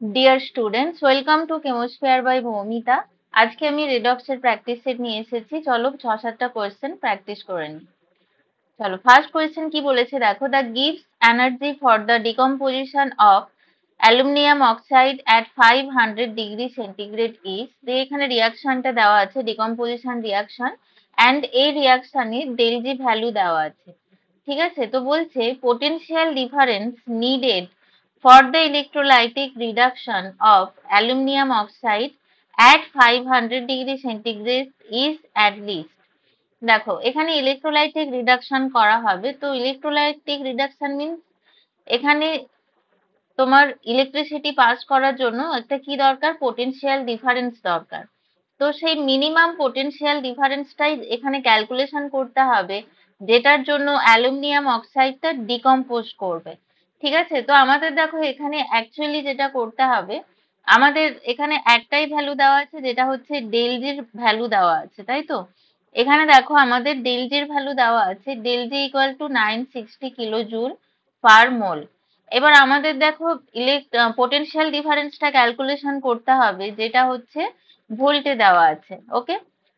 Dear students, welcome to Chemosphere by Bhumita. আজকে আমি রেডক্সের practice set নিয়ে এসেছি। চলো 6-7টা কোয়েশ্চেন প্র্যাকটিস করে নিই। চলো ফার্স্ট কোয়েশ্চেন কি বলেছে দেখো, the gives energy for the decomposition of aluminium oxide at 500 degree centigrade is, দিয়ে এখানে রিয়াকশনটা দেওয়া আছে ডিকম্পোজিশন রিয়াকশন অ্যান্ড এই রিয়াকশনের ডেলজি ভ্যালু দেওয়া আছে। ঠিক আছে, তো বলছে potential difference needed for the electrolytic reduction of aluminum oxide at 500 degree centigrade is at least। দেখো এখানে ইলেকট্রোলাইটিক রিডাকশন করা হবে, তো ইলেকট্রোলাইটিক রিডাকশন মিনস এখানে তোমার ইলেকট্রিসিটি পাস করার জন্য একটা কি দরকার, পোটেনশিয়াল ডিফারেন্স দরকার। তো সেই মিনিমাম পোটেনশিয়াল ডিফারেন্সটাই এখানে ক্যালকুলেশন করতে হবে, যেটার জন্য অ্যালুমিনিয়াম অক্সাইডটা ডিকম্পোজ করবে। ঠিক আছে, তো আমাদের দেখো এখানে অ্যাকচুয়ালি যেটা করতে হবে, আমাদের এখানে একটাই ভ্যালু দেওয়া আছে, যেটা হচ্ছে ডেলজির ভ্যালু দেওয়া আছে, তাই তো। এখানে দেখো আমাদের ডেলজির ভ্যালু দেওয়া আছে, del G equal to 960 kilo joule per mole. এবার আমাদের দেখো পোটেনশিয়াল ডিফারেন্সটা ক্যালকুলেশন করতে হবে, যেটা হচ্ছে ভোল্টে দেওয়া আছে। ওকে,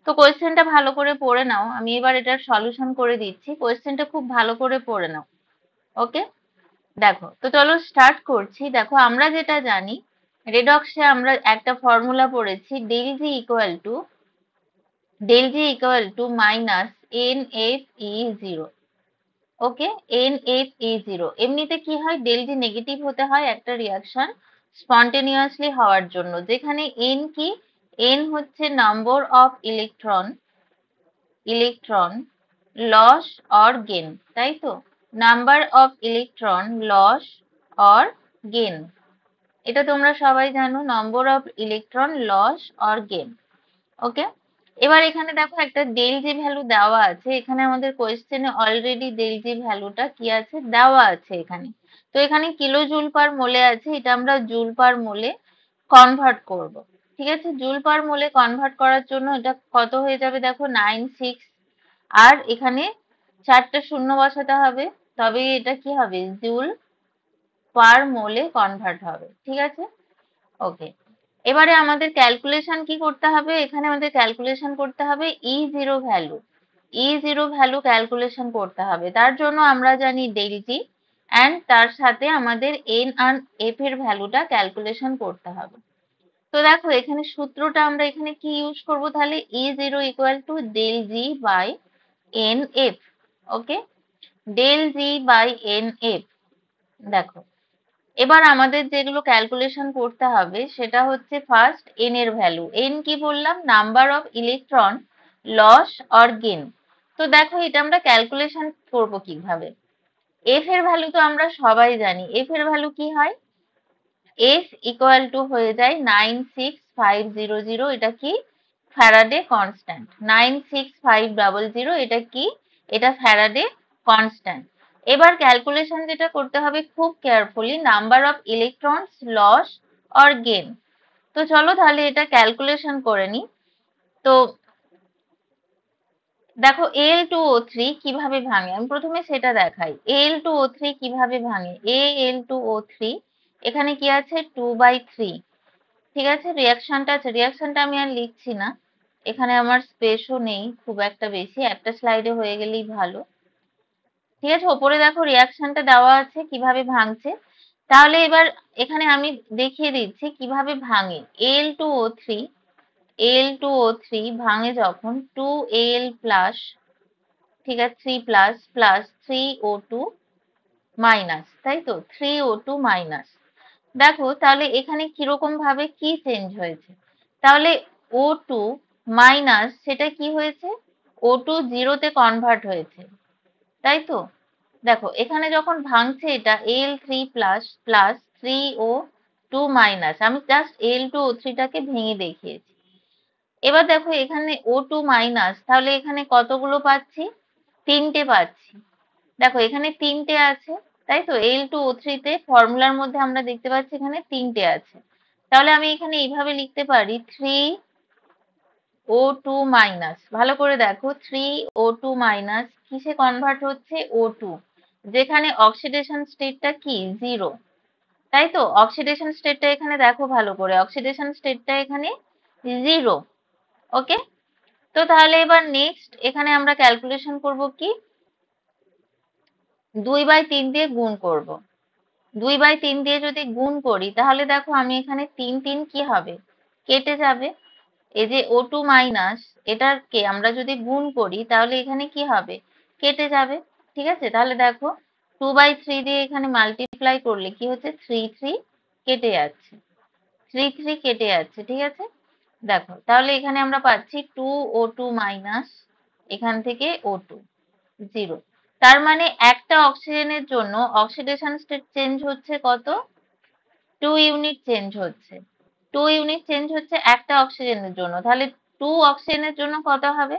তো কোয়েশ্চেনটা ভালো করে পড়ে নাও, আমি এবার এটার সলিউশন করে দিচ্ছি, কোয়েশ্চেনটা খুব ভালো করে পড়ে নাও। ওকে, দেখো তো চলো স্টার্ট করছি। দেখো আমরা যেটা জানি, রেডক্সে আমরা একটা ফর্মুলা পড়েছি, del G equal to minus n F E zero. Okay, NFE0 এমনিতে কি হয়, ডেলজি নেগেটিভ হতে হয় একটা রিয়াকশন স্পন্টেনিয়াসলি হওয়ার জন্য, যেখানে এন কি, এন হচ্ছে number of electron loss or gain, তাই তো, number of electron loss or gain, এটা তোমরা সবাই জানো, number of electron loss or gain. Okay, এবার এখানে দেখো একটা ডেল জি ভ্যালু দেওয়া আছে, এখানে আমাদের কোয়েশ্চেনে অলরেডি ডেল জি ভ্যালুটা কি আছে দেওয়া আছে এখানে। তো এখানে কিলো জুল পার মোলে আছে, এটা আমরা জুল পার মোলে কনভার্ট করব। ঠিক আছে, জুল পার মোলে কনভার্ট করার জন্য এটা কত হয়ে যাবে দেখো 96, আর এখানে 4টা শূন্য বসাতে হবে, তবে এটা কি হবে, জুল পার মোলে কনভার্ট হবে। ঠিক আছে, ওকে, এবারে আমাদের ক্যালকুলেশন কি করতে হবে, এখানে আমাদের ক্যালকুলেশন করতে হবে ই জিরো ভ্যালু ক্যালকুলেশন করতে হবে। তার জন্য আমরা জানি ডেল জি, অ্যান্ড তার সাথে আমাদের এন আর এফ এর ভ্যালুটা ক্যালকুলেশন করতে হবে। তো দেখো এখানে সূত্রটা আমরা এখানে কি ইউজ করব, তাহলে E zero equal to del G by n F. Okay, del G by n F. দেখো এবার আমাদের যেগুলো ক্যালকুলেশন করতে হবে সেটা হচ্ছে ফার্স্ট এন এর ভ্যালু, এন কি বললাম, number of electron loss or gain. তো দেখো এটা আমরা ক্যালকুলেশন করব কিভাবে, এফ এর ভ্যালু তো আমরা সবাই জানি, এফ এর ভ্যালু কি হয়, এফ ইকুয়াল টু হয়ে যায় 96500, এটা কি, ফ্যারাডে কনস্ট্যান্ট, 96500, এটা কি, এটা ফ্যারাডে কনস্ট্যান্ট। এবার ক্যালকুলেশন যেটা করতে হবে খুব carefully, number of electrons loss or gain. তো চলো তাহলে এটা ক্যালকুলেশন করে নি। তো দেখো Al2O3 কিভাবে ভাঙে, আমি প্রথমে সেটা দেখাই, Al2O3 কিভাবে ভাঙে, Al2O3 এখানে কি আছে 2/3। ঠিক আছে, রিয়াকশনটা আছে, রিয়াকশনটা আমি আর লিখছি না, এখানে আমার স্পেসও নেই খুব একটা বেশি, একটা স্লাইডে হয়ে গেলেই ভালো। ঠিক আছে, ওপরে দেখো রিয়াকশনটা দেওয়া আছে কিভাবে ভাঙছে, তাহলে এবার এখানে আমি দেখিয়ে দিচ্ছি কিভাবে ভাঙে। Al2O3 Al2O3 ভাঙে যখন 2Al প্লাস, ঠিক আছে, 3 প্লাস প্লাস 3O2 মাইনাস, তাই তো, 3O2 মাইনাস। দেখো তাহলে এখানে কিরকম ভাবে কি চেঞ্জ হয়েছে, তাহলে O2 মাইনাস সেটা কি হয়েছে, O2 জিরোতে কনভার্ট হয়েছে, তাই তো। দেখো এখানে যখন ভাঙছে এটা Al3 plus plus 3O2 minus, আমি জাস্ট Al2O3 টাকে ভেঙে দেখিয়েছি। এবার দেখো এখানে O2 মাইনাস, তাহলে এখানে কতগুলো পাচ্ছি, 3টে পাচ্ছি। দেখো এখানে 3টে আছে, তাই তো, Al2O3 তে ফর্মুলার মধ্যে আমরা দেখতে পাচ্ছি এখানে 3টে আছে, তাহলে আমি এখানে এইভাবে লিখতে পারি 3O2 মাইনাস, ভালো করে দেখো 3O2 মাইনাস কিসে কনভার্ট হচ্ছে, O2, যেখানে অক্সিডেশন স্টেটটা কি, জিরো, তাই তো? অক্সিডেশন স্টেটটা এখানে দেখো ভালো করে, অক্সিডেশন স্টেটটা এখানে 0। ওকে, তো তাহলে এবার নেক্সট এখানে আমরা ক্যালকুলেশন করব কি, 2/3 দিয়ে গুণ করব। 2/3 দিয়ে যদি গুণ করি তাহলে দেখো আমি এখানে 3 কি হবে, কেটে যাবে। এই যে O2 মাইনাস এটাকে আমরা যদি গুণ করি তাহলে এখানে কি হবে, কেটে যাবে। ঠিক আছে, তাহলে দেখো 2/3 দিয়ে এখানে মাল্টিপ্লাই করলে কি হচ্ছে, 3 কেটে যাচ্ছে, 3 কেটে যাচ্ছে। ঠিক আছে, দেখো তাহলে এখানে আমরা পাচ্ছি 2O2 মাইনাস, এখান থেকে O2 0। তার মানে একটা অক্সিজেনের জন্য অক্সিডেশন স্টেট চেঞ্জ হচ্ছে কত, 2 ইউনিট চেঞ্জ হচ্ছে। 2 ইউনিট চেঞ্জ হচ্ছে একটা অক্সিজেনের জন্য, তাহলে 2 অক্সিজেনের জন্য কত হবে,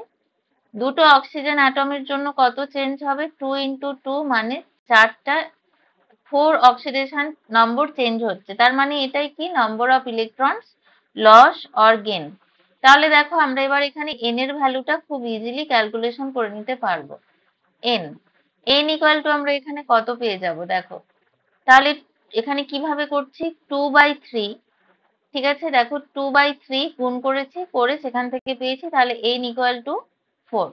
দুটো অক্সিজেন অ্যাটমের জন্য কত চেঞ্জ হবে, 2 ইন্টু 2 মানে 4টা, 4 অক্সিডেশন নম্বর চেঞ্জ হচ্ছে। তার মানে এটাই কি, number of electrons loss or gain. তাহলে দেখো আমরা এবার এখানে n এর ভ্যালুটা খুব ইজিলি ক্যালকুলেশন করে নিতে পারবো। n ইকুয়াল টু আমরা এখানে কত পেয়ে যাব দেখো, তাহলে এখানে কিভাবে করছি, 2/3। ঠিক আছে, দেখো 2/3 গুণ করেছি, করে সেখান থেকে পেয়েছি, তাহলে n ইকুয়াল টু 4।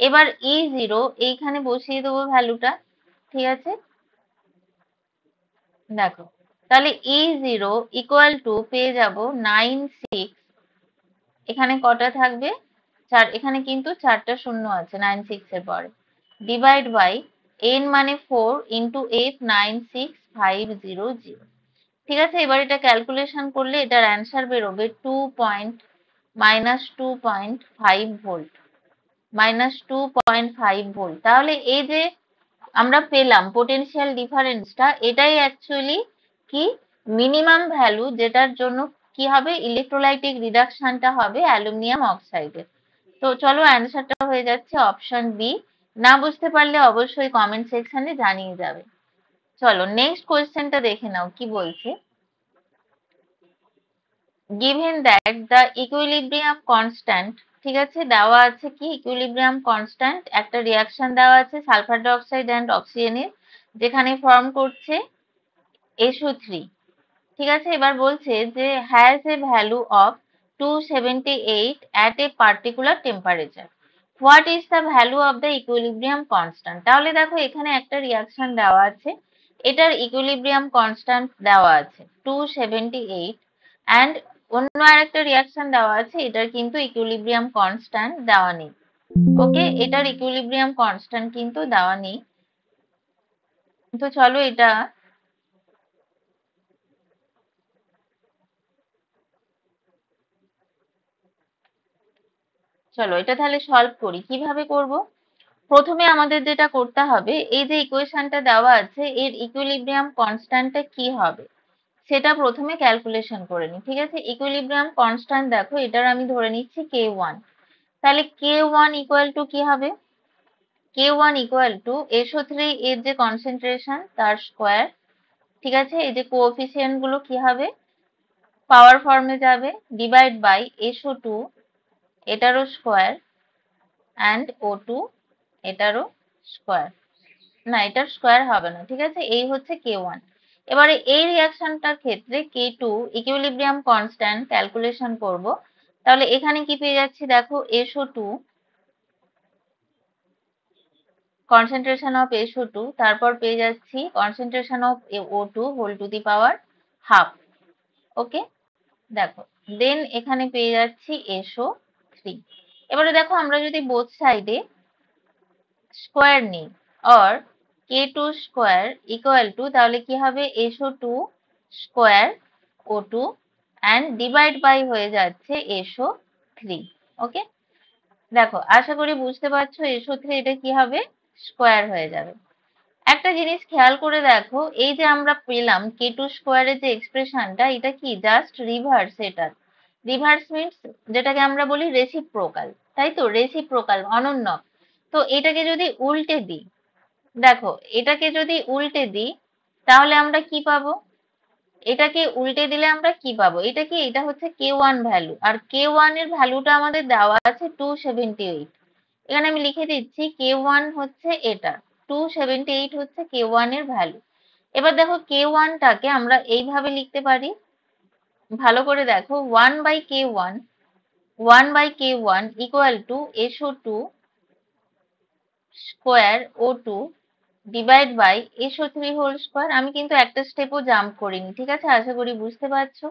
এবার E0 এইখানে বসিয়ে দেবো ভ্যালুটা। ঠিক আছে, দেখো তাহলে E0 ইকুয়াল টু পেয়ে যাব 96, এখানে কটা থাকবে, 4, এখানে কিন্তু 4টা শূন্য আছে 96 এর পরে, ডিভাইড বাই n মানে 4 ইন্টু 896,500। ঠিক আছে, এবার এটা ক্যালকুলেশন করলে এটার অ্যান্সার বেরোবে 2.5 ভোল্ট, -2.5 ভোল্ট। তাহলে এই যে আমরা পেলাম পোটেনশিয়াল ডিফারেন্সটা, এটাই অ্যাকচুয়ালি কি, মিনিমাম ভ্যালু যেটার জন্য কি হবে, ইলেকট্রোলাইটিক রিডাকশনটা হবে অ্যালুমিনিয়াম অক্সাইডের। তো চলো অ্যান্সারটা হয়ে যাচ্ছে অপশন বি। না বুঝতে পারলে অবশ্যই কমেন্ট সেকশনে জানিয়ে যাবে। চলো নেক্সট কোয়েশ্চেনটা দেখে নাও কি বলছে। given that the equilibrium constant, ঠিক আছে, দেওয়া আছে কি, ইকুইলিব্রিয়াম কনস্ট্যান্ট, একটা রিয়াকশন দেওয়া আছে সালফার ডাইঅক্সাইড অ্যান্ড অক্সিজেনের, যেখানে ফর্ম করছে SO3। ঠিক আছে, এবার বলছে যে has a value of 278 at a particular temperature, what is the value of the equilibrium constant। তাহলে দেখো এখানে একটা রিয়াকশন দেওয়া আছে, এটার ইকুইলিব্রিয়াম কনস্ট্যান্ট দেওয়া আছে 278, অ্যান্ড অন্য আরেকটা রিয়াকশন দেওয়া আছে, এটার কিন্তু ইকুইলিব্রিয়াম কনস্ট্যান্ট দেওয়া নেই। ওকে, এটার ইকুইলিব্রিয়াম কনস্ট্যান্ট কিন্তু দেওয়া নেই। তো চলো এটা তাহলে সলভ করি। কিভাবে করব, প্রথমে আমাদের যেটা করতে হবে, এই যে ইকুয়েশনটা দেওয়া আছে এর ইকুইলিব্রিয়াম কনস্ট্যান্টটা কি হবে সেটা প্রথমে ক্যালকুলেশন করে নিই। ঠিক আছে, ইকুইলিব্রিয়াম কনস্ট্যান্ট দেখো এটার আমি ধরে নিচ্ছি K1। তাহলে K1 ইকুয়াল টু কি হবে, K1 ইকুয়াল টু SO3 এর যে কনসেন্ট্রেশন তার স্কোয়ার। ঠিক আছে, এই যে কোএফিসিয়েন্ট গুলো কি হবে, পাওয়ার ফর্মে যাবে, ডিভাইড বাই SO2 এটারও স্কোয়ার, অ্যান্ড O2 এটারও স্কোয়ার। না, এটার স্কোয়ার হবে না। ঠিক আছে, এই হচ্ছে K1। এবারে এই রিয়াকশনটার ক্ষেত্রে K2 ইকুইলিব্রিয়াম কনস্ট্যান্ট ক্যালকুলেশন করব। তাহলে এখানে কি পেয়ে যাচ্ছি দেখো, SO2, কনসেন্ট্রেশন অফ SO2, তারপর পেয়ে যাচ্ছি concentration of O2 whole to the power half. Okay, দেখো দেন এখানে পেয়ে যাচ্ছি SO3। এবারে দেখো আমরা যদি বোথ সাইডে স্কোয়ার নিই, or K2 square equal to, তাহলে কি হবে, SO2 square O2 and divide by হয়ে যাচ্ছে SO3। ওকে, দেখো আশা করি বুঝতে পারছো, SO3 এটা কি হবে, স্কোয়ার হয়ে যাবে। একটা জিনিস খেয়াল করে দেখো, এই যে আমরা পেলাম K2 স্কোয়ারের যে এক্সপ্রেশনটা, এটা কি জাস্ট রিভার্স। এটার রিভার্স মিনস যেটাকে আমরা বলি রেসিপ্রোকাল, তাই তো, রেসিপ্রোকাল, অনন্যক। তো এটাকে যদি উল্টে দিই, দেখো এটাকে যদি উল্টে দিই তাহলে আমরা কি পাবো, এটাকে উল্টে দিলে আমরা কি পাবো, এটা কি, এটা হচ্ছে K1 ভ্যালু, আর K1 এর ভ্যালুটা আমাদের দেওয়া আছে 278। এখানে আমি লিখে দিচ্ছি K1 হচ্ছে এটা, 278 হচ্ছে K1 এর ভ্যালু। এবার দেখো K1 টাকে আমরা এইভাবে লিখতে পারি, ভালো করে দেখো, 1/K1 1/K1 equal to SO2 square O2 divide by SO3 whole square. আমি কিন্তু একটা স্টেপও জাম্প করিনি, ঠিক আছে? আশা করি বুঝতে পারছো।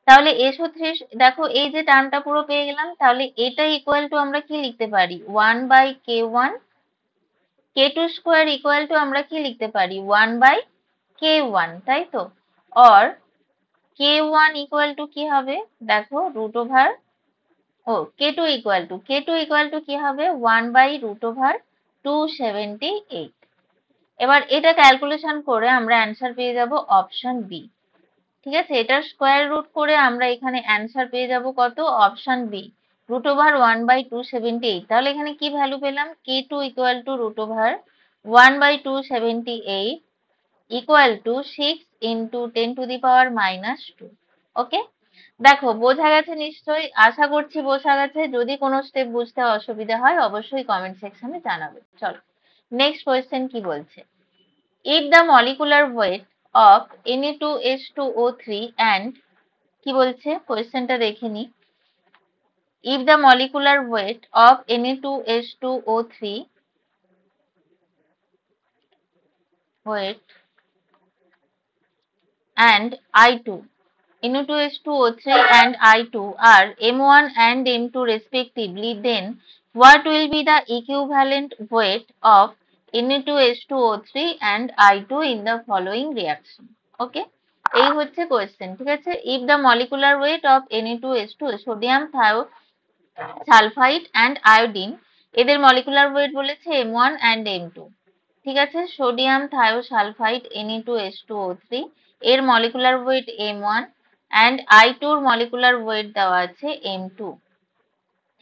তাহলে SO3 দেখো এই যে টার্মটা পুরো পেয়ে গেলাম, তাহলে এটা ইকুয়াল টু আমরা কি লিখতে পারি, 1/K1, K2 square equal to আমরা কি লিখতে পারি, 1/K1, তাই তো? অর K1 ইকুয়াল টু কি হবে, দেখো root over, K2 equal to কি হবে, 1/√278। এবার এটা ক্যালকুলেশন করে আমরা অ্যান্সার পেয়ে যাব অপশন বি, ঠিক আছে? এটার স্কোয়ার রুট করে আমরা এখানে অ্যান্সার পেয়ে যাব কত, অপশন বি, √1/278। তাহলে এখানে কি ভ্যালু পেলাম, K2 equal to √1/278 equal to 6 into 10⁻²। ওকে, দেখো বোঝা গেছে নিশ্চয়ই, আশা করছি বোঝা গেছে। যদি কোনো স্টেপ বুঝতে অসুবিধা হয় অবশ্যই কমেন্ট সেকশনে জানাবে। চলো নেক্সট কোয়েশ্চেন কি বলছে, if the molecular weight of Na2H2O3 and কি বলছে কোয়েশ্চেনটা দেখে নি, if the molecular weight of Na2H2O3 weight and I2 Na2H2O3 and I2 are M1 and M2 respectively, then what will be the equivalent weight of Na2H2O3 and I2 in the following reaction? Okay, এই হচ্ছে question, ঠিক আছে? if the molecular weight of Na2H2 sodium thiosulphide and iodine, এদের molecular weight বলেছে M1 and M2, ঠিক আছে? Sodium থায়োসালফাইড Na2H2O3 এর molecular weight M1 and I2 এর মলিকুলার ওয়েট দেওয়া আছে M2,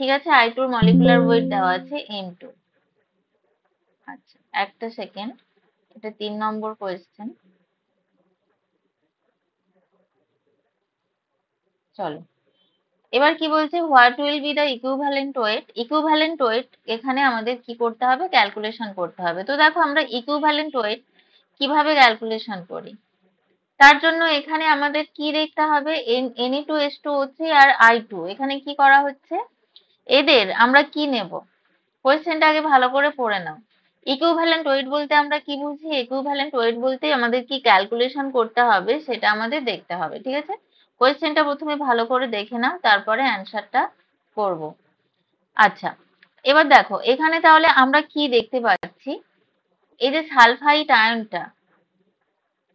ঠিক আছে? I2 এর মলিকুলার ওয়েট দেওয়া আছে M2। আচ্ছা একটা সেকেন্ড, এটা 3 নম্বর কোয়েশ্চেন। চলো এবার কি বলছে, what will be the equivalent wait. Equivalent wait এখানে আমাদের কি করতে হবে, ক্যালকুলেশন করতে হবে। তো দেখো আমরা ইকুইভ্যালেন্ট ওয়েট কিভাবে ক্যালকুলেশন করি, তার জন্য এখানে আমাদের কি দেখতে হবে, Na2H2O3 আর I2 এখানে কি করা হচ্ছে, এদের আমরা কি নেব, কোয়েশ্চেনটা আগে ভালো করে পড়ে নাও। ইকুইভ্যালেন্ট ওয়েট বলতে আমরা কি বুঝি, ইকুইভ্যালেন্ট ওয়েট বলতে আমাদের কি ক্যালকুলেশন করতে হবে সেটা আমাদের দেখতে হবে, ঠিক আছে? কোয়েশ্চেনটা প্রথমে ভালো করে দেখে নাও, তারপরে অ্যান্সারটা করব। আচ্ছা এবার দেখো এখানে তাহলে আমরা কি দেখতে পাচ্ছি, এই যে সালফাইড আয়নটা,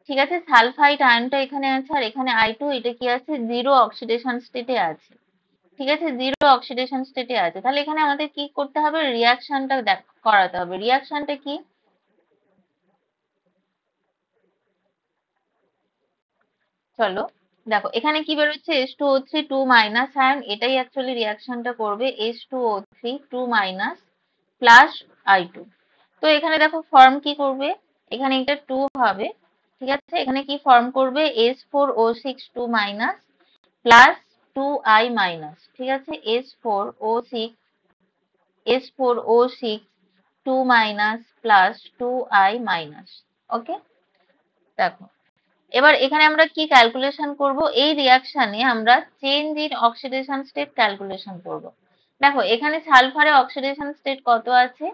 ঠিক আছে? সালফাইড আয়নটা এখানে আছে, আর এখানে I2 এটা কি আছে, জিরো অক্সিডেশন স্টেটে আছে, ঠিক আছে? জিরো অক্সিডেশন স্টেটে আছে। তাহলে এখানে আমাদের কি করতে হবে, রিয়াকশনটা করাতে হবে। রিয়াকশনটা কি, চলো দেখো এখানে কি বেরোচ্ছে, H2O3 2 মাইনাস আয়ন, এটাই অ্যাকচুয়ালি রিয়াকশনটা করবে, H2O3 2 মাইনাস প্লাস I2। তো এখানে দেখো ফর্ম কি করবে, এখানে এটা 2 হবে, ঠিক আছে? এখানে কি ফর্ম করবে, S4O6 2 minus plus 2I minus, ঠিক আছে? S4O6 2 minus plus 2I minus. ওকে, দেখো এবার এখানে আমরা কি ক্যালকুলেশন করব, এই রিয়াকশনে আমরা change in oxidation state calculation করব। দেখো এখানে সালফারে অক্সিডেশন স্টেট কত আছে,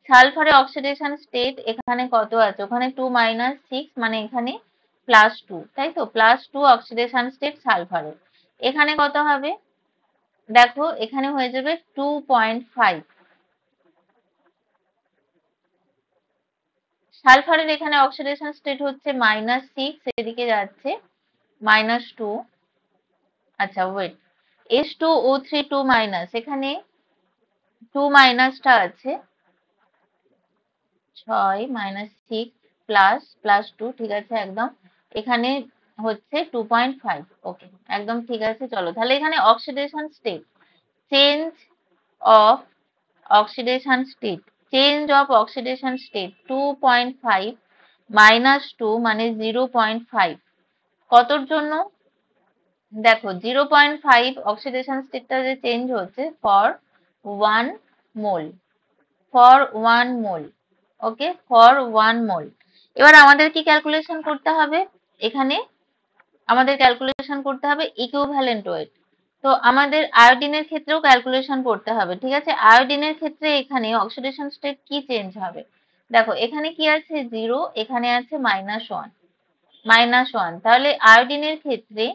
সালফারে অক্সিডেশন স্টেট এখানে কত আছে, ওখানে 2 মাইনাস 6 মানে এখানে +2, তাই তো? +2 অক্সিডেশন স্টেট সালফারে, এখানে কত হবে, দেখো এখানে হয়ে যাবে 2.5। সালফারের এখানে অক্সিডেশন স্টেট হচ্ছে -6, এদিকে যাচ্ছে -2। আচ্ছা ওয়েট, H2O3 2 মাইনাস, এখানে 2 মাইনাসটা আছে, 6 মাইনাস 6 প্লাস 2, ঠিক আছে একদম, এখানে হচ্ছে 2.5। ওকে একদম ঠিক আছে। চলো তাহলে এখানে oxidation state, change of oxidation state, change of oxidation state 2.5 -2 মানে 0.5, কতর জন্য, দেখো 0.5 অক্সিডেশন স্টেটটা যে চেঞ্জ হচ্ছে for 1 mole, for 1 mole, okay, for 1 মোল। এবার আমাদের কি ক্যালকুলেশন করতে হবে? এখানে আমাদের ক্যালকুলেশন করতে হবে ইকুইভ্যালেন্ট ওয়েট। তো আমাদের আয়োডিনের ক্ষেত্রেও ক্যালকুলেশন করতে হবে, ঠিক আছে? আয়োডিনের ক্ষেত্রে এখানে অক্সিডেশন স্টেট কি চেঞ্জ হবে? দেখো এখানে কি আছে 0, এখানে আছে -1, তাহলে আয়োডিনের ক্ষেত্রে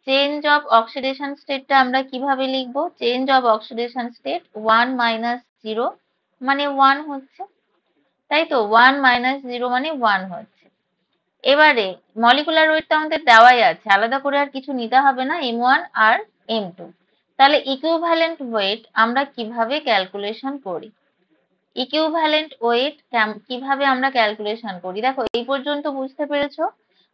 চেঞ্জ অফ অক্সিডেশন স্টেটটা আমরা কিভাবে লিখবো? চেঞ্জ অফ অক্সিডেশন স্টেট 1 - 0 মানে 1 হচ্ছে, তাই তো? 1 - 0 মানে 1 হচ্ছে। এবারে মলিকুলার ওয়েট তো আমাদের দেওয়াই আছে, আলাদা করে আর কিছু নিতে হবে না, M1 আর M2। তাহলে ইকুইভ্যালেন্ট ওয়েট আমরা কিভাবে ক্যালকুলেশন করি? ইকুইভ্যালেন্ট ওয়েট কিভাবে আমরা ক্যালকুলেশন করি? দেখো এই পর্যন্ত বুঝতে পেরেছো?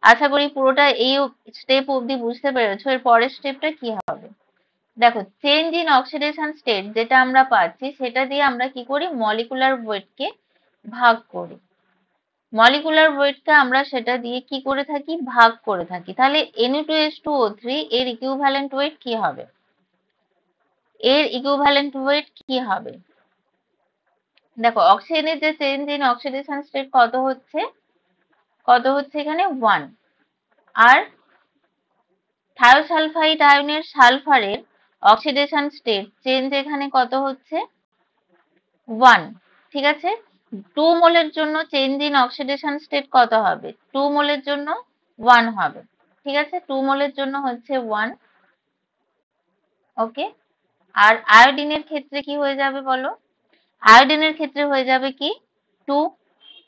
আশা করি পুরোটা এই স্টেপ অবধি বুঝতে পেরেছো। এর পরের স্টেপটা কি হবে? দেখো চেঞ্জ ইন অক্সিডেশন স্টেট যেটা আমরা পাচ্ছি সেটা দিয়ে আমরা কি করি? মলিকুলার ওয়েটকে ভাগ করি। মলিকুলার ওয়েটটা আমরা সেটা দিয়ে কি করে থাকি? ভাগ করে থাকি। তাহলে Na2H2O3 এর ইকুইভ্যালেন্ট ওয়েট কি হবে? এর ইকুইভ্যালেন্ট ওয়েট কি হবে? দেখো অক্সিজেনের যে চেঞ্জ ইন অক্সিডেশন স্টেট কত হচ্ছে? এখানে 1। আর থায়োসালফাইড আয়নের সালফারের অক্সিডেশন স্টেট চেঞ্জ এখানে কত হচ্ছে? 1, ঠিক আছে? 2 মোলের জন্য চেঞ্জ ইন অক্সিডেশন স্টেট কত হবে? 2 মোলের জন্য 1 হবে, ঠিক আছে? 2 মোলের জন্য হচ্ছে 1, ওকে? আর আয়োডিনের ক্ষেত্রে কি হয়ে যাবে বলো? আয়োডিনের ক্ষেত্রে হয়ে যাবে কি? 2,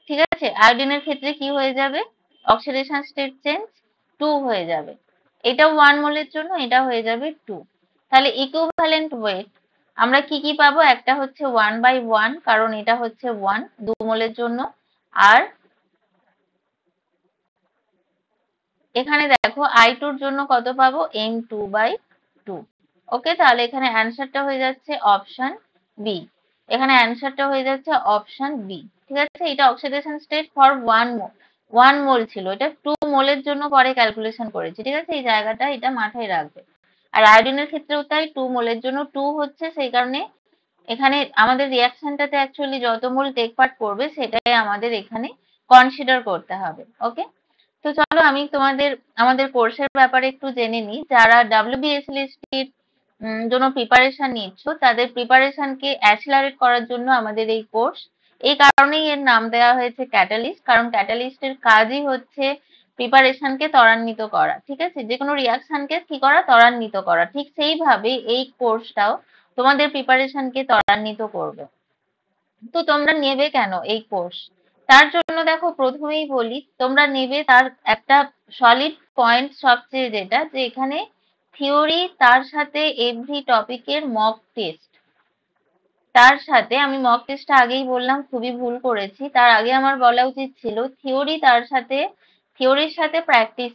ঠিক আছে? আয়োডিনের ক্ষেত্রে কি হয়ে যাবে? অক্সিডেশন স্টেট চেঞ্জ 2 হয়ে যাবে। এটা 1 মোলের জন্য, এটা হয়ে যাবে 2। তাহলে ইকুইভ্যালেন্ট ওয়েট আমরা কি কি পাবো? একটা হচ্ছে 1/1, কারণ এটা হচ্ছে 1 2 মোলের জন্য। আর এখানে দেখো I2 এর জন্য কত পাবো? M2/2। ওকে, তাহলে এখানে অ্যান্সারটা হয়ে যাচ্ছে অপশন বি। এখানে অ্যান্সারটা হয়ে যাচ্ছে অপশন বি, ঠিক আছে? এটা অক্সিডেশন স্টেট ফর 1 মোল ছিল, এটা 2 মোলের জন্য পরে ক্যালকুলেশন করেছি, ঠিক আছে? এই জায়গাটা এটা মাথায় রাখবে। আর আয়োডিনের ক্ষেত্রেও তাই, 2 মোলের জন্য 2 হচ্ছে, সেই কারণে এখানে আমাদের রিয়াকশনটাতে অ্যাকচুয়ালি যত মোল টেক পার্ট করবে সেটাই আমাদের এখানে কনসিডার করতে হবে, ওকে? তো চলো আমি তোমাদের আমাদের কোর্সের ব্যাপারে একটু জেনে নিই। যারা WBSLST জন্য প্রিপারেশন নিচ্ছ তাদের প্রিপারেশনকে অ্যাসিলারেট করার জন্য আমাদের এই কোর্স। এই কারণেই এর নাম দেওয়া হয়েছে ক্যাটালিস্ট, কারণ ক্যাটালিস্টের কাজই হচ্ছে প্রিপারেশনকে ত্বরান্বিত করা, ঠিক আছে? যে কোনো রিয়াকশনকে কি করা? ত্বরান্বিত করা। ঠিক সেইভাবে এই কোর্সটাও তোমাদের প্রিপারেশনকে ত্বরান্বিত করবে। তো তোমরা নেবে কেন এই কোর্স? তার জন্য দেখো প্রথমেই বলি, তোমরা নেবে তার একটা সলিড পয়েন্ট সবচেয়ে যেটা, যে এখানে থিওরি তার সাথে এভরি টপিকের মক টেস্ট। তার সাথে আমি মক টেস্টটা আগেই বললাম, খুবই ভুল করেছি। তার আগে আমার বলা উচিত ছিল থিওরি তার সাথে, থিওরির সাথে প্র্যাকটিস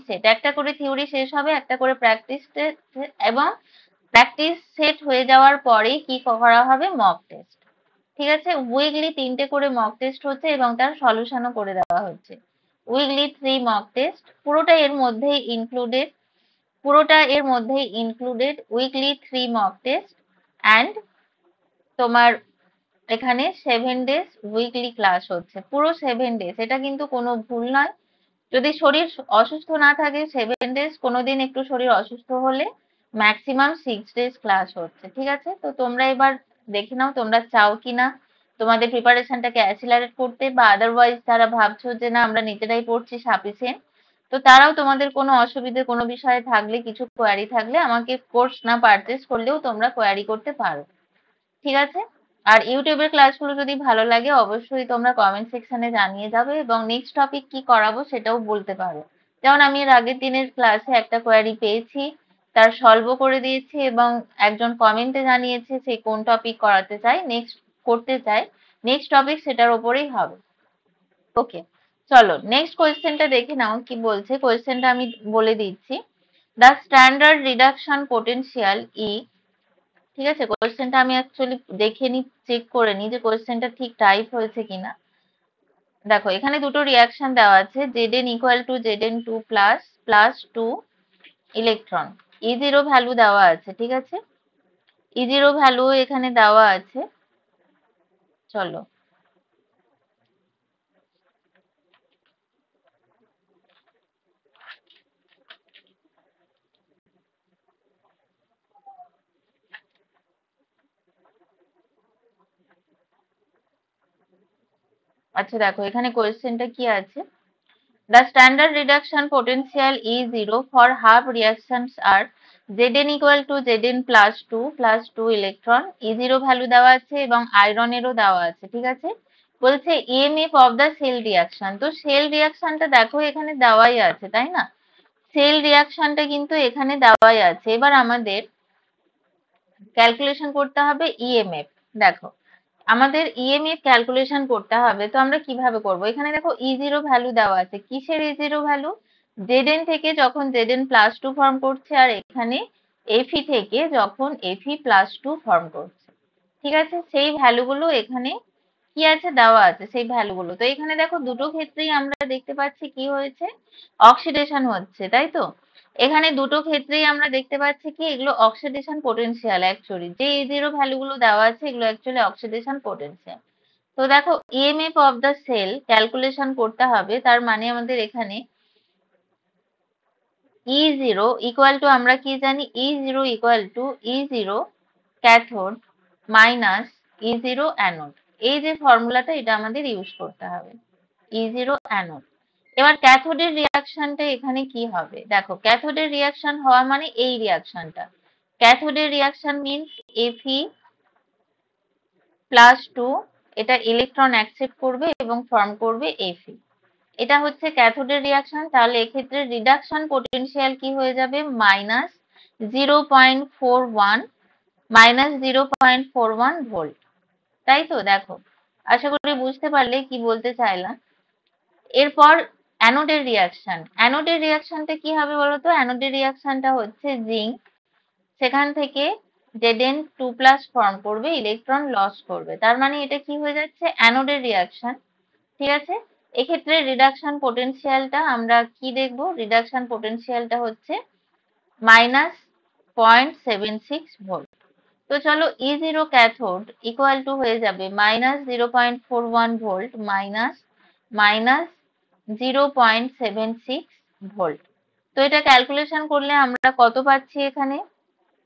সেট একটা করে থিওরি শেষ হবে, একটা করে প্র্যাকটিস সেট, এবং প্র্যাকটিস সেট হয়ে যাওয়ার পরেই কি করা হবে? মক টেস্ট, ঠিক আছে? উইকলি 3টে করে মক টেস্ট হচ্ছে এবং তার সলিউশনও করে দেওয়া হচ্ছে। উইকলি 3 মক টেস্ট, পুরোটা এর মধ্যেই included weekly 3 mock test and তোমার এখানে 7 ডেজ উইকলি ক্লাস হচ্ছে, পুরো 7 ডেজ। এটা কিন্তু কোনো ভুল নয়। যদি শরীর অসুস্থ না থাকে 7 ডেজ, কোনোদিন একটু শরীর অসুস্থ হলে ম্যাক্সিমাম 6 ডেজ ক্লাস হচ্ছে, ঠিক আছে? তো তোমরা এবার দেখে নাও তোমরা চাও কিনা তোমাদের প্রিপারেশনটাকে অ্যাসিলারেট করতে, বা আদারওয়াইজ যারা ভাবছো যে না আমরা নিজেরাই পড়ছি সাফিসিয়েন্ট, তো তারাও তোমাদের কোনো অসুবিধে কোনো বিষয়ে থাকলে, কিছু কোয়ারি থাকলে আমাকে কোর্স না পারচেস করলেও তোমরা কোয়ারি করতে পারো, ঠিক আছে? আর ইউটিউবের ক্লাসগুলো যদি ভালো লাগে অবশ্যই তোমরা কমেন্ট সেকশনে জানিয়ে যাবে, এবং নেক্সট টপিক কি করাবো সেটাও বলতে পারো। যেমন আমি এর আগের দিনের ক্লাসে একটা কোয়ারি পেয়েছি, তার সলভও করে দিয়েছি, এবং একজন কমেন্টে জানিয়েছে সে কোন টপিক করতে চায় নেক্সট টপিক সেটার ওপরেই হবে, ওকে? চলো নেক্সট কোয়েশ্চেনটা দেখে নাও কি বলছে। কোয়েশ্চেনটা আমি বলে দিচ্ছি। দ্য স্ট্যান্ডার্ড রিডাকশন পোটেনশিয়াল ই, ঠিক আছে? কোয়েশ্চেনটা আমি অ্যাকচুয়ালি দেখে নি, চেক করে নি যে কোয়েশ্চেনটা ঠিক টাইপ হয়েছে কিনা। দেখো এখানে দুটো রিয়াকশন দেওয়া আছে, Zn equal to Zn2 plus 2 electron. E0 value দেওয়া আছে, ঠিক আছে? E0 ভ্যালু এখানে দেওয়া আছে। চলো আচ্ছা দেখো এখানে কোয়েশ্চেনটা কি আছে, the standard reduction potential E0 for half reactions are Zn equal to Zn plus 2 electron, E0 value দেওয়া আছে এবং আয়রনেরও দেওয়া আছে, ঠিক আছে। বলছে EMF of the cell reaction, তো সেল রিয়াকশনটা দেখো এখানে দেওয়াই আছে, তাই না? সেল রিয়াকশনটা কিন্তু এখানে দেওয়াই আছে। এবার আমাদের ক্যালকুলেশন করতে হবে ইএমএফ। দেখো আমাদের ইএমএফ ক্যালকুলেশন করতে হবে, তো আমরা কিভাবে করব? এখানে দেখো E0 ভ্যালু দেওয়া আছে, কিসের E0 ভ্যালু? Zn থেকে যখন Zn প্লাস টু ফর্ম করছে, আর এখানে Fe থেকে যখন Fe প্লাস টু ফর্ম করছে, ঠিক আছে। সেই ভ্যালুগুলো এখানে কি আছে, দেওয়া আছে সেই ভ্যালুগুলো। তো এখানে দেখো দুটো ক্ষেত্রেই আমরা দেখতে পাচ্ছি কি হয়েছে, অক্সিডেশন হচ্ছে, তাই তো। এখানে দুটো ক্ষেত্রেই আমরা দেখতে পাচ্ছি কি এগুলো অক্সিডেশন পোটেনশিয়াল, অ্যাকচুয়ালি যে E0 ভ্যালুগুলো দেওয়া আছে এগুলো অ্যাকচুয়ালি অক্সিডেশন পোটেনশিয়াল। তো দেখো EMF of the cell calculation করতে হবে, তার মানে আমাদের এখানে E0 ইকুয়াল টু, আমরা কি জানি, E0 equal to E0 cathode minus E0 anode. এই যে ফর্মুলাটা এটা আমাদের ইউজ করতে হবে, E0 অ্যানোড। এবার ক্যাথোডের রিয়াকশনটা এখানে কি হবে? দেখো ক্যাথোডের রিয়াকশন হওয়া মানে এই রিয়াকশনটা, ক্যাথোডের reaction means Fe plus two, এটা ইলেকট্রন অ্যাকসেপ্ট করবে এবং ফর্ম করবে Fe। এটা হচ্ছে ক্যাথোডের রিয়াকশন। তাহলে এক্ষেত্রে রিডাকশন পোটেনশিয়াল কি হয়ে যাবে? মাইনাস 0.41 ভোল্ট, তাই তো। দেখো আশা করি বুঝতে পারলে কি বলতে চাইলাম। এরপর অ্যানোডের রিয়াকশন, অ্যানোডের রিয়াকশনটা কি হবে বলতো? অ্যানোডের রিয়াকশনটা হচ্ছে জিঙ্ক, সেখান থেকে Zn2+ ফর্ম করবে, ইলেকট্রন লস করবে, তার মানে এটা কি হয়ে যাচ্ছে, অ্যানোডের রিয়াকশন, ঠিক আছে। এক্ষেত্রে রিডাকশন পোটেনশিয়ালটা আমরা কি দেখব? রিডাকশন পোটেনশিয়ালটা হচ্ছে -0.76 ভোল্ট। তো চলো E0 ক্যাথোড ইকুয়াল টু হয়ে যাবে -0.41 ভোল্ট মাইনাস 0.76 ভোল্ট। তো এটা ক্যালকুলেশন করলে আমরা কত পাচ্ছি? এখানে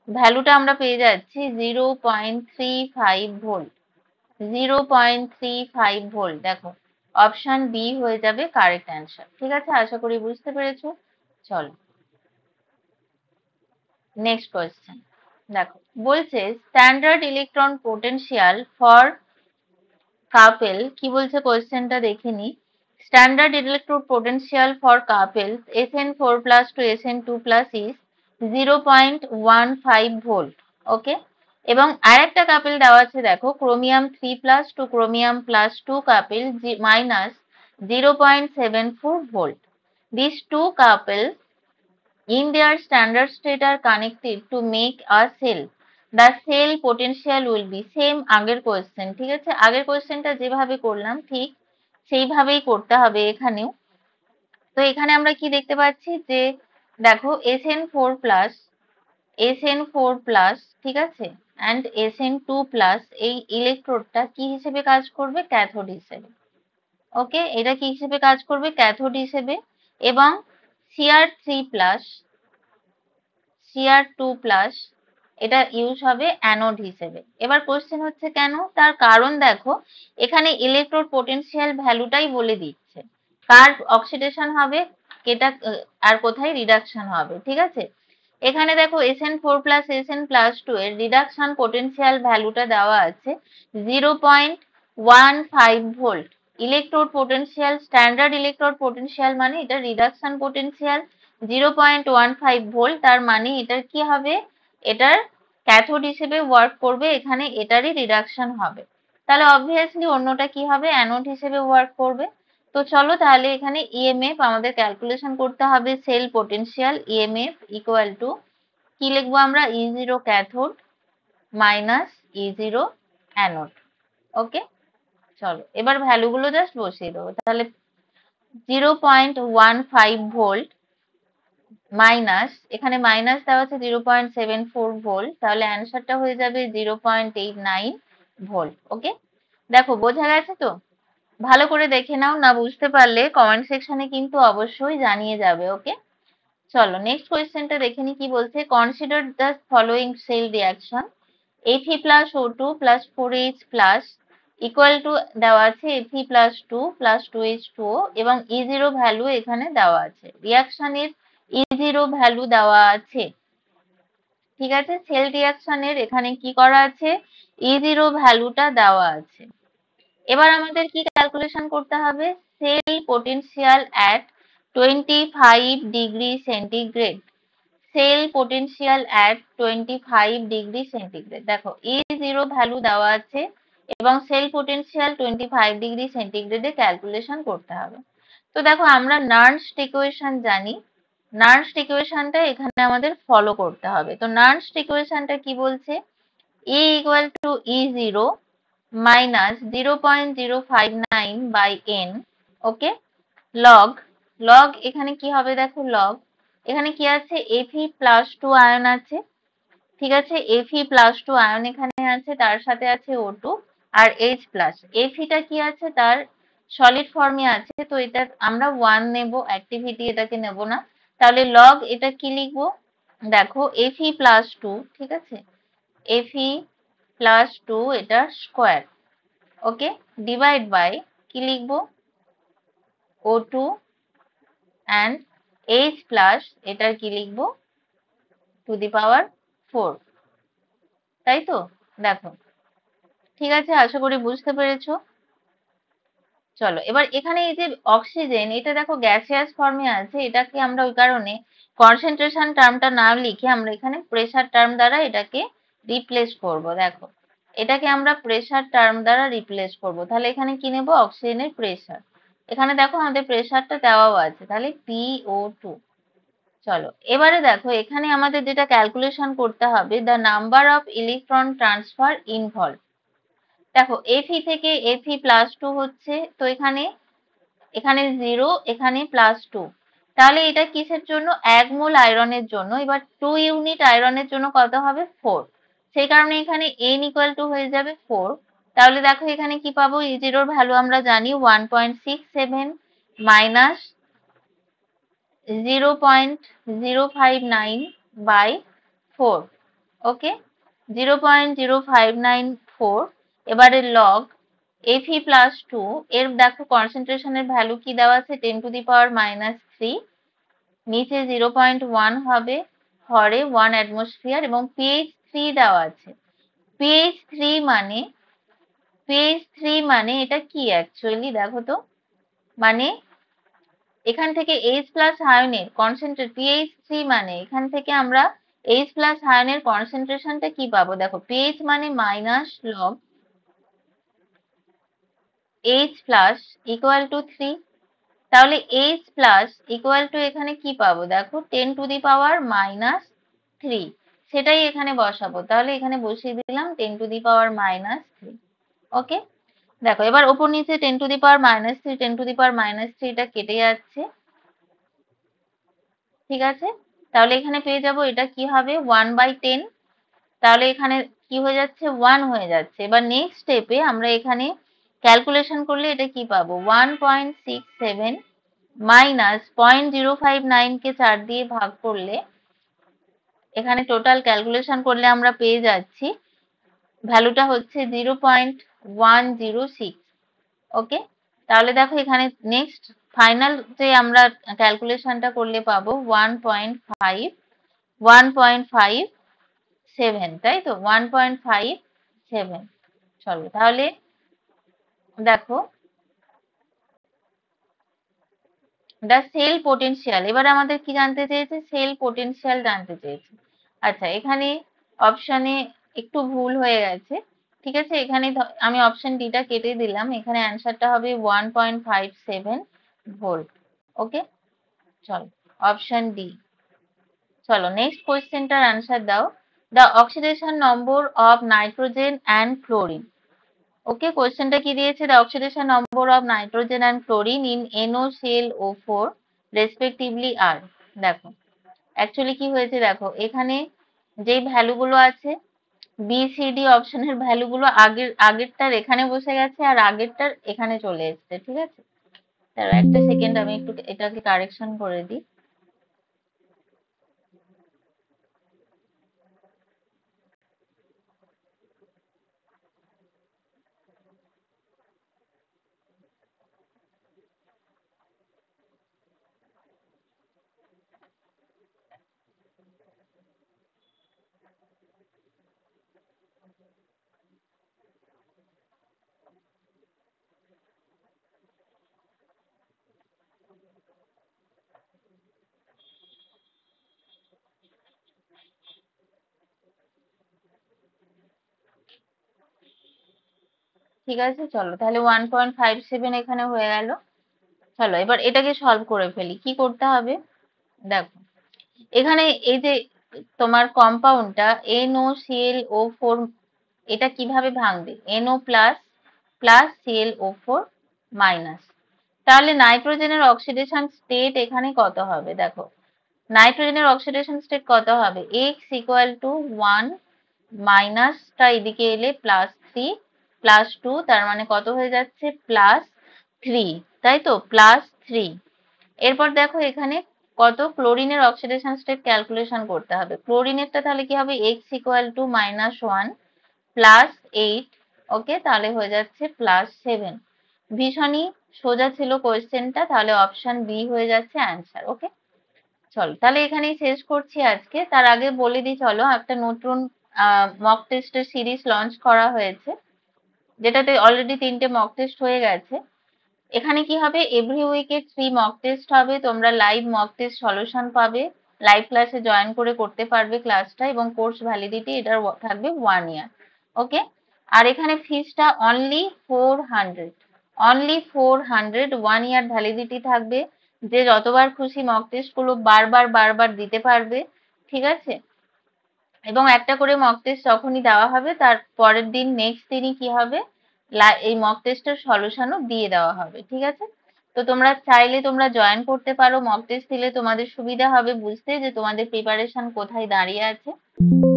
ভ্যালুটা আমরা পেয়ে যাচ্ছি 0.35 ভোল্ট, 0.35 ভোল্ট। দেখো অপশন বি হয়ে যাবে কারেক্ট অ্যান্সার, ঠিক আছে। আশা করি বুঝতে পেরেছো। চলো নেক্সট কোয়েশ্চেন। দেখো বলছে standard electron potential for couple, কি বলছে কোয়েশ্চেনটা দেখে নি। Standard electrode potential for couples Sn4+ to Sn2+ is 0.15 volt, okay. এবং আরেকটা কাপেল দেওয়া আছে, দেখো chromium 3+ to chromium +2 couple minus 0.74 volt. These two couples in their standard state are connected to make a cell. The cell potential will be same আগের question, ঠিক আছে। আগের কোয়েশ্চেনটা যেভাবে করলাম ঠিক সেইভাবেই করতে হবে এখানেও। তো এখানে আমরা কি দেখতে পাচ্ছি যে দেখো Sn4+, ঠিক আছে, অ্যান্ড Sn2+, এই ইলেকট্রোডটা কি হিসেবে কাজ করবে? ক্যাথোড হিসেবে, ওকে। এটা কি হিসেবে কাজ করবে? ক্যাথোড হিসেবে। এবং Cr2+, এটা ইউজ হবে অ্যানোড হিসেবে। এবার কোশ্চেন হচ্ছে কেন? তার কারণ দেখো এখানে ইলেকট্রোড পোটেনশিয়াল ভ্যালুটাই বলে দিচ্ছে, কার অক্সিডেশন হবে, কেটা আর কোথায় রিডাকশন হবে, ঠিক আছে। এখানে দেখো Sn4+ Sn+2 এর রিডাকশন পোটেনশিয়াল ভ্যালুটা দেওয়া আছে 0.15 volt. Electrode potential, standard electrode potential মানে এটা রিডাকশন পোটেনশিয়াল 0.15 ভোল্ট, তার মানে এটার কি হবে? এটার ক্যাথোড হিসেবে ওয়ার্ক করবে, এখানে এটারই রিডাকশন হবে। তাহলে অবভিয়াসলি অন্যটা কি হবে? অ্যানোড হিসেবে ওয়ার্ক করবে। তো চলো তাহলে এখানে ইএমএফ আমাদের ক্যালকুলেশন করতে হবে, cell potential EMF equal to কি লিখবো আমরা? E0 cathode minus E0 anode, ওকে। চলো এবার ভ্যালুগুলো জাস্ট বসিয়ে দেবো। তাহলে 0.15 ভোল্ট মাইনাস, এখানে মাইনাস দেওয়া আছে 0.74 ভোল্ট, তাহলে অ্যান্সারটা হয়ে যাবে 0.89 ভোল্ট, ওকে। দেখো বোঝা গেছে তো? ভালো করে দেখে নাও, না বুঝতে পারলে কমেন্ট সেকশনে কিন্তু অবশ্যই জানিয়ে যাবে, ওকে। চলো নেক্সট কোয়েশ্চেনটা দেখে নি কি বলছে। Consider the following cell reaction Fe+O2 + 4H+ equal to দেওয়া আছে Fe প্লাস 2 প্লাস 2H2O এবং E0 ভ্যালু এখানে দেওয়া আছে। রিয়াকশনের E0 ভ্যালু দেওয়া আছে। ঠিক আছে, সেল রিয়াকশনের এখানে কি করা আছে, E0 ভ্যালুটা দেওয়া আছে। এবার আমাদের কি ক্যালকুলেশন করতে হবে, cell potential at 25 degree centigrade. Cell potential at 25 degree centigrade. দেখো E0 ভ্যালু দেওয়া আছে এবং সেল পোটেনশিয়াল 25 ডিগ্রি সেন্টিগ্রেডে ক্যালকুলেশন করতে হবে। তো দেখো আমরা নার্নস্ট ইকুয়েশন জানি, নার্নস্ট ইকুয়েশনটা এখানে আমাদের ফলো করতে হবে। তো নার্নস্ট ইকুয়েশনটা কি বলছে, E equal to E0 minus 0.059 by n, okay, log, log এখানে কি হবে দেখো, লগ এখানে কি আছে, Fe প্লাস 2 আয়ন আছে, ঠিক আছে, Fe প্লাস 2 আয়ন এখানে আছে, তার সাথে আছে O2 আর H প্লাস। Feটা কি আছে, তার সলিড ফর্মে আছে, তো এটা আমরা 1 নেব, অ্যাক্টিভিটি এটাকে নেব না। তাহলে লগ এটা কি লিখবো, দেখো Fe প্লাস 2, ঠিক আছে, Fe প্লাস 2 এটা স্কোয়ার, ওকে, ডিভাইড বাই কি লিখবো, O2 and H প্লাস এটার কি লিখবো, টু দি পাওয়ার 4, তাই তো, দেখো, ঠিক আছে, আশা করি বুঝতে পেরেছো। চলো এবার এখানে এই যে অক্সিজেন, এটা দেখো গ্যাসিয়াস ফর্মে আছে, এটাকে আমরা ওই কারণে কনসেন্ট্রেশন টার্মটা না লিখে আমরা এখানে প্রেসার টার্ম দ্বারা এটাকে রিপ্লেস করব। দেখো এটাকে আমরা প্রেসার টার্ম দ্বারা রিপ্লেস করব, তাহলে এখানে কি নেব, অক্সিজেনের প্রেসার। এখানে দেখো আমাদের প্রেসারটা দেওয়াও আছে, তাহলে PO2। চলো এবারে দেখো এখানে আমাদের যেটা ক্যালকুলেশন করতে হবে, the number of electron transfer involve. দেখো Fe থেকে Fe প্লাস 2 হচ্ছে, তো এখানে এখানে 0, এখানে প্লাস 2, তাহলে এটা কিসের জন্য, 1 মোল আয়রনের জন্য। এবার 2 ইউনিট আয়রনের জন্য কত হবে, 4, সেই কারণে এখানে n ইকুয়াল টু হয়ে যাবে 4। তাহলে দেখো এখানে কি পাবো, E0 এর ভ্যালু আমরা জানি 1.67 মাইনাস 0.059 বাই 4, ওকে, 0.0594। এবারে লগ Fe প্লাস 2 এর দেখো কনসেন্ট্রেশনের ভ্যালু কি দেওয়া আছে, 10 টু দি পাওয়ার মাইনাস 3, নিচে 0.1 হবে, হরে 1 অ্যাটমসফিয়ার এবং pH 3 দেওয়া আছে। pH 3 মানে, pH 3 মানে এটা কি অ্যাকচুয়ালি দেখো তো, মানে এখান থেকে H প্লাস আয়নের কনসেন্ট্রেট, pH 3 মানে এখান থেকে আমরা H প্লাস আয়নের কনসেন্ট্রেশনটা কি পাবো, দেখো pH মানে minus log H plus equal to 3, তাহলে H প্লাস ইকুয়াল টু এখানে কি পাবো, দেখো 10 টু দি পাওয়ার মাইনাস 3, সেটাই এখানে বসাবো। তাহলে এখানে বসিয়ে দিলাম 10 টু দি পাওয়ার মাইনাস 3, ওকে। দেখো এবার ওপর নিচে 10 two the power minus 3, 10 two the power minus 3 এটা কেটে যাচ্ছে, ঠিক আছে, তাহলে এখানে পেয়ে যাব এটা কি হবে 1/10, তাহলে এখানে কি হয়ে যাচ্ছে, 1 হয়ে যাচ্ছে। এবার নেক্সট স্টেপে আমরা এখানে ক্যালকুলেশন করলে এটা কি পাবো, 1.67 মাইনাস 0.059 কে 4 দিয়ে ভাগ করলে এখানে টোটাল ক্যালকুলেশন করলে আমরা পেয়ে যাচ্ছি ভ্যালুটা হচ্ছে 0.106, ওকে। তাহলে দেখো এখানে নেক্সট ফাইনাল যে আমরা ক্যালকুলেশনটা করলে পাবো 1.57, তাই তো, 1.57। চলো তাহলে দেখো দ্য সেল পোটেনশিয়াল, এবার আমাদের কি জানতে চেয়েছে, সেল পোটেনশিয়াল জানতে চেয়েছে। আচ্ছা এখানে অপশনে একটু ভুল হয়ে গেছে, ঠিক আছে, এখানে আমি অপশন ডিটা কেটে দিলাম, এখানে অ্যান্সারটা হবে 1.57 ভোল্ট, ওকে। চলো অপশন ডি। চলো নেক্সট কোয়েশ্চেনটার অ্যান্সার দাও, the oxidation number of nitrogen and chlorine. Okay, কোয়েশ্চেনটা কি দিয়েছে, the oxidation number of nitrogen and chlorine in NOClO4 respectively are. দেখো অ্যাকচুয়ালি কি হয়েছে, দেখো এখানে যেই ভ্যালুগুলো আছে BCD অপশনের ভ্যালুগুলো আগেরটার এখানে বসে গেছে আর আগেরটার এখানে চলে এসেছে, ঠিক আছে। তার একটা সেকেন্ড আমি একটু এটাকে কারেকশন করে দিই। ঠিক আছে, চলো তাহলে 1.57 এখানে হয়ে গেল। চলো এবার এটাকে সলভ করে ফেলি। কি করতে হবে দেখো, এখানে এই যে তোমার কম্পাউন্ডটা NOClO4, এটা কিভাবে ভাঙবে? NO plus plus ClO4 minus. তাহলে নাইট্রোজেনের অক্সিডেশন স্টেট এখানে কত হবে দেখো, নাইট্রোজেনের অক্সিডেশন স্টেট কত হবে? x ইকুয়াল টু 1 মাইনাসটা এদিকে এলে +3 +2, তার মানে কত হয়ে যাচ্ছে? +3, তাই তো, +3। এরপর দেখো এখানে কত, ক্লোরিনের অক্সিডেশন স্টেট ক্যালকুলেশন করতে হবে। ক্লোরিনেরটা তাহলে কি হবে? x ইকুয়াল টু -1 +8, ওকে, তাহলে হয়ে যাচ্ছে +7। ভীষণই সোজা ছিল কোয়েশ্চেনটা, তাহলে অপশন বি হয়ে যাচ্ছে অ্যান্সার। ওকে, চলো তাহলে এখানেই শেষ করছি আজকে। তার আগে বলে দিই, চলো একটা নতুন মক টেস্টের সিরিজ লঞ্চ করা হয়েছে, যেটাতে অলরেডি 3টে মক টেস্ট হয়ে গেছে। এখানে কি হবে, এভরি উইকে 3 মক টেস্ট হবে, তোমরা লাইভ মক টেস্ট সলিউশন পাবে, লাইভ ক্লাসে জয়েন করে করতে পারবে ক্লাসটা, এবং কোর্স ভ্যালিডিটি এটার থাকবে 1 ইয়ার। ওকে, আর এখানে ফিসটা অনলি 400, 1 ইয়ার ভ্যালিডিটি থাকবে। যে যতবার খুশি মক টেস্ট গুলো বারবার দিতে পারবে, ঠিক আছে। এবং একটা করে মক টেস্ট যখনই দেওয়া হবে তার পরের দিন নেক্সট দিনই কি হবে, এই মক টেস্টের সলিউশনও দিয়ে দেওয়া হবে, ঠিক আছে। তো তোমরা চাইলে তোমরা জয়েন করতে পারো, মক টেস্ট দিলে তোমাদের সুবিধা হবে বুঝতে যে তোমাদের প্রিপারেশন কোথায় দাঁড়িয়ে আছে।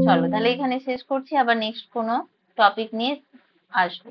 চলো তাহলে এখানে শেষ করছি, আবার নেক্সট কোনো টপিক নিয়ে আসবো।